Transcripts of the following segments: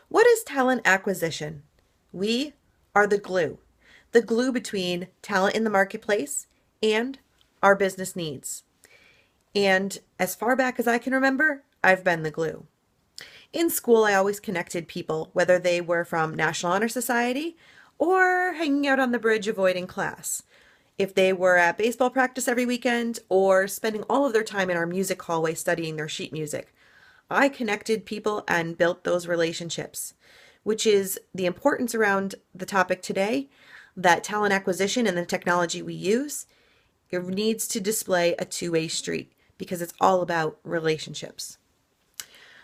What is talent acquisition? We are the glue between talent in the marketplace and our business needs. And as far back as I can remember, I've been the glue. In school, I always connected people, whether they were from National Honor Society or hanging out on the bridge avoiding class. If they were at baseball practice every weekend or spending all of their time in our music hallway studying their sheet music, I connected people and built those relationships, which is the importance around the topic today that talent acquisition and the technology we use, it needs to display a two-way street because it's all about relationships.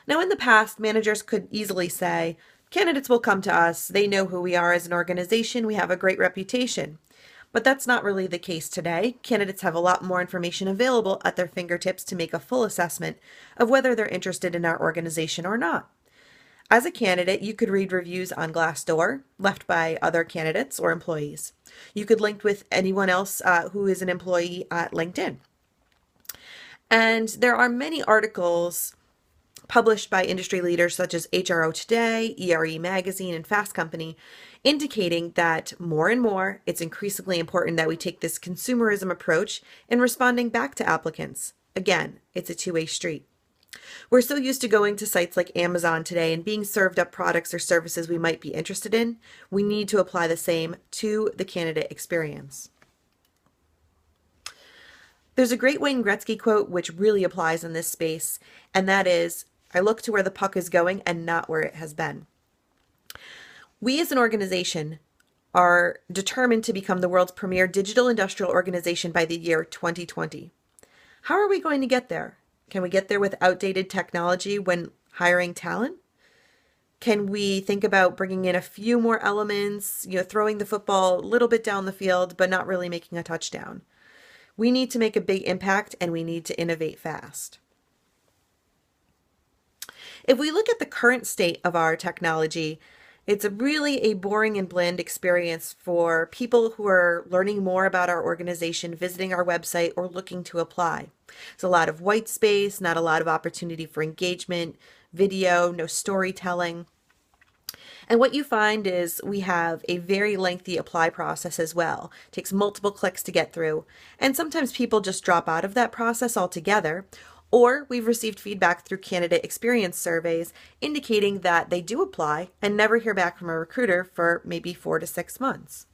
Now, in the past, managers could easily say, candidates will come to us, they know who we are as an organization, we have a great reputation. But that's not really the case today. Candidates have a lot more information available at their fingertips to make a full assessment of whether they're interested in our organization or not. As a candidate, you could read reviews on Glassdoor left by other candidates or employees. You could link with anyone else who is an employee at LinkedIn. And there are many articles published by industry leaders such as HRO Today, ERE Magazine, and Fast Company, indicating that more and more it's increasingly important that we take this consumerism approach in responding back to applicants. Again, it's a two-way street. We're so used to going to sites like Amazon today and being served up products or services we might be interested in, we need to apply the same to the candidate experience. There's a great Wayne Gretzky quote which really applies in this space, and that is, I look to where the puck is going and not where it has been. We as an organization are determined to become the world's premier digital industrial organization by the year 2020. How are we going to get there? Can we get there with outdated technology when hiring talent? Can we think about bringing in a few more elements, throwing the football a little bit down the field, but not really making a touchdown? We need to make a big impact and we need to innovate fast. If we look at the current state of our technology, it's really a boring and bland experience for people who are learning more about our organization, visiting our website, or looking to apply. There's a lot of white space, not a lot of opportunity for engagement, video, no storytelling. And what you find is we have a very lengthy apply process as well. It takes multiple clicks to get through. And sometimes people just drop out of that process altogether. Or we've received feedback through candidate experience surveys indicating that they do apply and never hear back from a recruiter for maybe 4 to 6 months.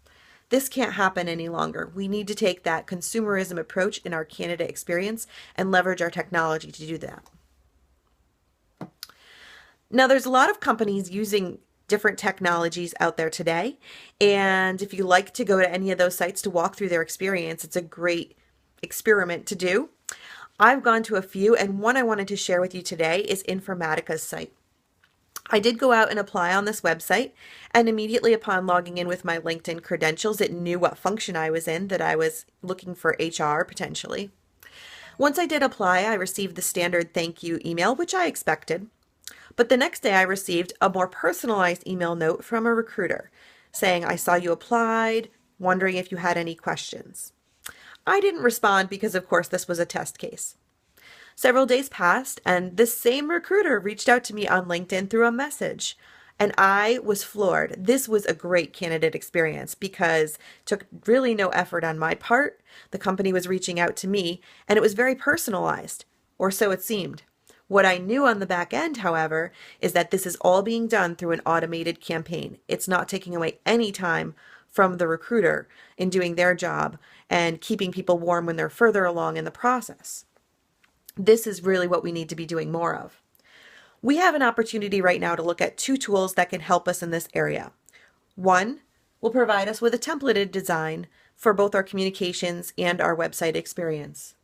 This can't happen any longer. We need to take that consumerism approach in our candidate experience and leverage our technology to do that. Now, there's a lot of companies using different technologies out there today. And if you like to go to any of those sites to walk through their experience, it's a great experiment to do. I've gone to a few, and one I wanted to share with you today is Informatica's site. I did go out and apply on this website, and immediately upon logging in with my LinkedIn credentials, it knew what function I was in, that I was looking for HR potentially. Once I did apply, I received the standard thank you email, which I expected. But the next day I received a more personalized email note from a recruiter saying, I saw you applied, wondering if you had any questions. I didn't respond because, of course, this was a test case. Several days passed, and this same recruiter reached out to me on LinkedIn through a message, and I was floored. This was a great candidate experience because it took really no effort on my part. The company was reaching out to me, and it was very personalized, or so it seemed. What I knew on the back end, however, is that this is all being done through an automated campaign. It's not taking away any time from the recruiter in doing their job and keeping people warm when they're further along in the process. This is really what we need to be doing more of. We have an opportunity right now to look at 2 tools that can help us in this area. One will provide us with a templated design for both our communications and our website experience.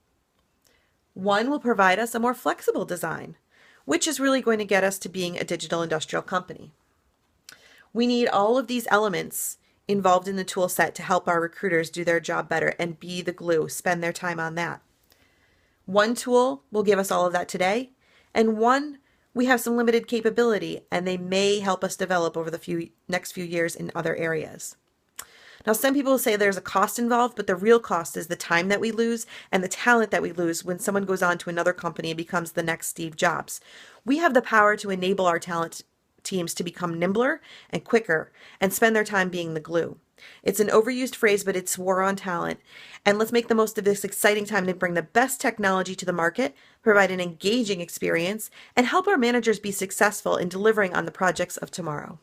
One will provide us a more flexible design, which is really going to get us to being a digital industrial company. We need all of these elements involved in the tool set to help our recruiters do their job better and be the glue, spend their time on that. One tool will give us all of that today, and one we have some limited capability, and they may help us develop over the next few years in other areas. Now, some people say there's a cost involved, but the real cost is the time that we lose and the talent that we lose when someone goes on to another company and becomes the next Steve Jobs. We have the power to enable our talent teams to become nimbler and quicker and spend their time being the glue. It's an overused phrase, but it's war on talent. And let's make the most of this exciting time to bring the best technology to the market, provide an engaging experience, and help our managers be successful in delivering on the projects of tomorrow.